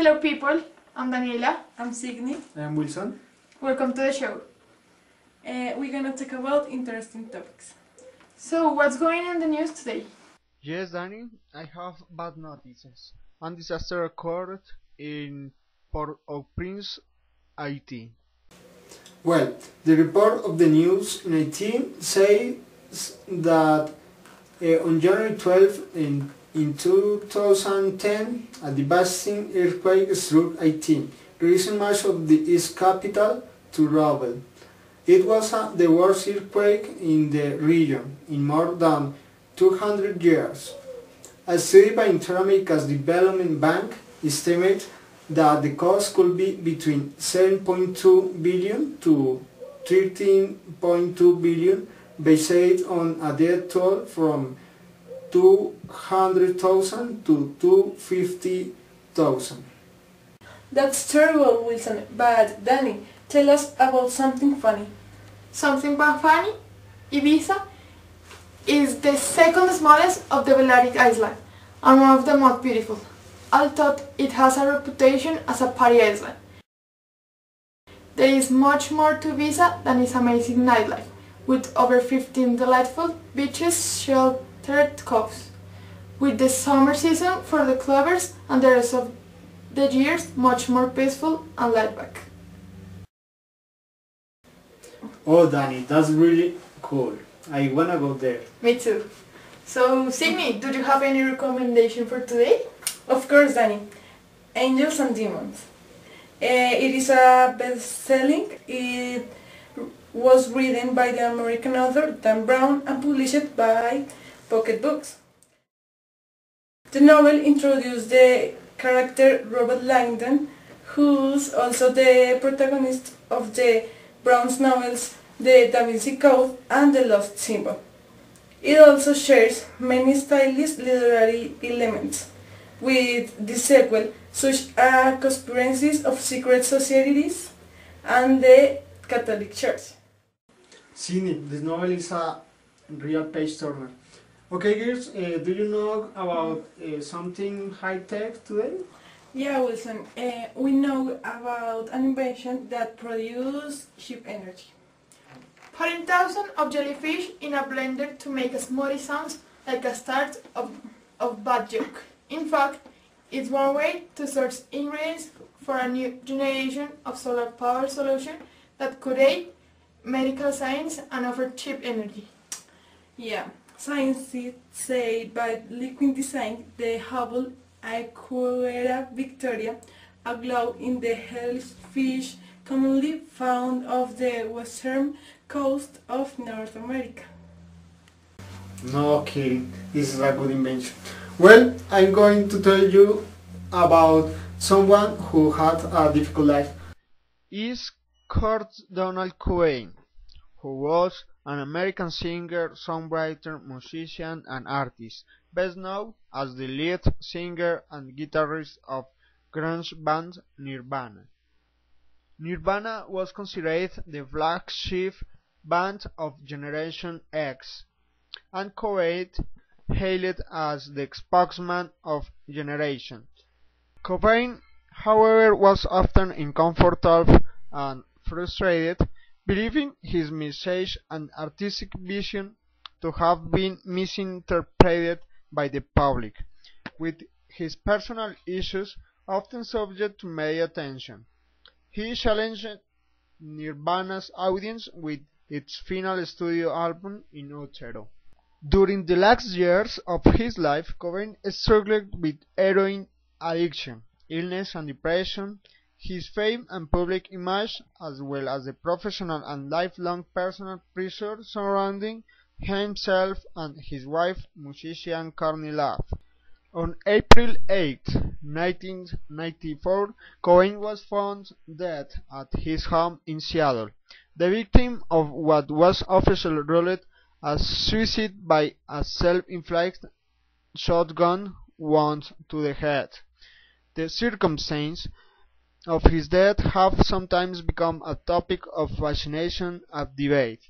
Hello people, I'm Daniela. I'm Zignny. I'm Wilson. Welcome to the show. We're gonna talk about interesting topics. So, what's going on in the news today? Yes, Danny, I have bad notices. A disaster occurred in Port-au-Prince, Haiti. Well, the report of the news in Haiti says that on January 12 in 2010, a devastating earthquake struck Haiti, reducing much of the its capital to rubble. It was the worst earthquake in the region in more than 200 years. A study by Inter-America's Development Bank estimates that the cost could be between 7.2 billion to 13.2 billion based on a death toll from 200,000 to 250,000. That's terrible, Wilson. But Danny, tell us about something funny. Something funny? Ibiza is the second smallest of the Balearic Islands and one of the most beautiful, although it has a reputation as a party island. There is much more to Ibiza than its amazing nightlife, with over 15 delightful beaches, sheltered coves, with the summer season for the clubbers and the rest of the years much more peaceful and laid back. Oh, Danny, that's really cool. I wanna go there. Me too. So, Zignny, do you have any recommendation for today? Of course, Danny. Angels and Demons. It is a best-selling. It was written by the American author Dan Brown and published by Pocket Books. The novel introduced the character Robert Langdon, who's also the protagonist of the Brown's novels The Da Vinci Code and The Lost Symbol. It also shares many stylish literary elements with the sequel, such as conspiracies of secret societies and the Catholic Church. Zignny, this novel is a real page turner. Okay, girls, do you know about something high-tech today? Yeah, Wilson, we know about an invention that produces cheap energy. Putting thousands of jellyfish in a blender to make a smoothie sounds like a start of bad joke. In fact, it's one way to source ingredients for a new generation of solar power solution that could aid medical science and offer cheap energy. Yeah, scientists say by liquid design, the Hubble Aquaria Victoria, a glow in the hellfish commonly found off the western coast of North America. No kidding, this is a good invention. Well, I'm going to tell you about someone who had a difficult life. Is Kurt Donald Cobain, who was an American singer, songwriter, musician, and artist, best known as the lead singer and guitarist of grunge band Nirvana. Nirvana was considered the flagship band of Generation X, and Cobain hailed as the spokesman of Generation. Cobain, however, was often uncomfortable and frustrated, believing his message and artistic vision to have been misinterpreted by the public, with his personal issues often subject to media attention. He challenged Nirvana's audience with its final studio album in Utero. During the last years of his life, Cobain struggled with heroin addiction, illness and depression. His fame and public image, as well as the professional and lifelong personal pressure surrounding himself and his wife, musician Courtney Love. On April 8, 1994, Cobain was found dead at his home in Seattle, the victim of what was officially ruled as suicide by a self-inflicted shotgun wound to the head. The circumstances of his death have sometimes become a topic of fascination and debate.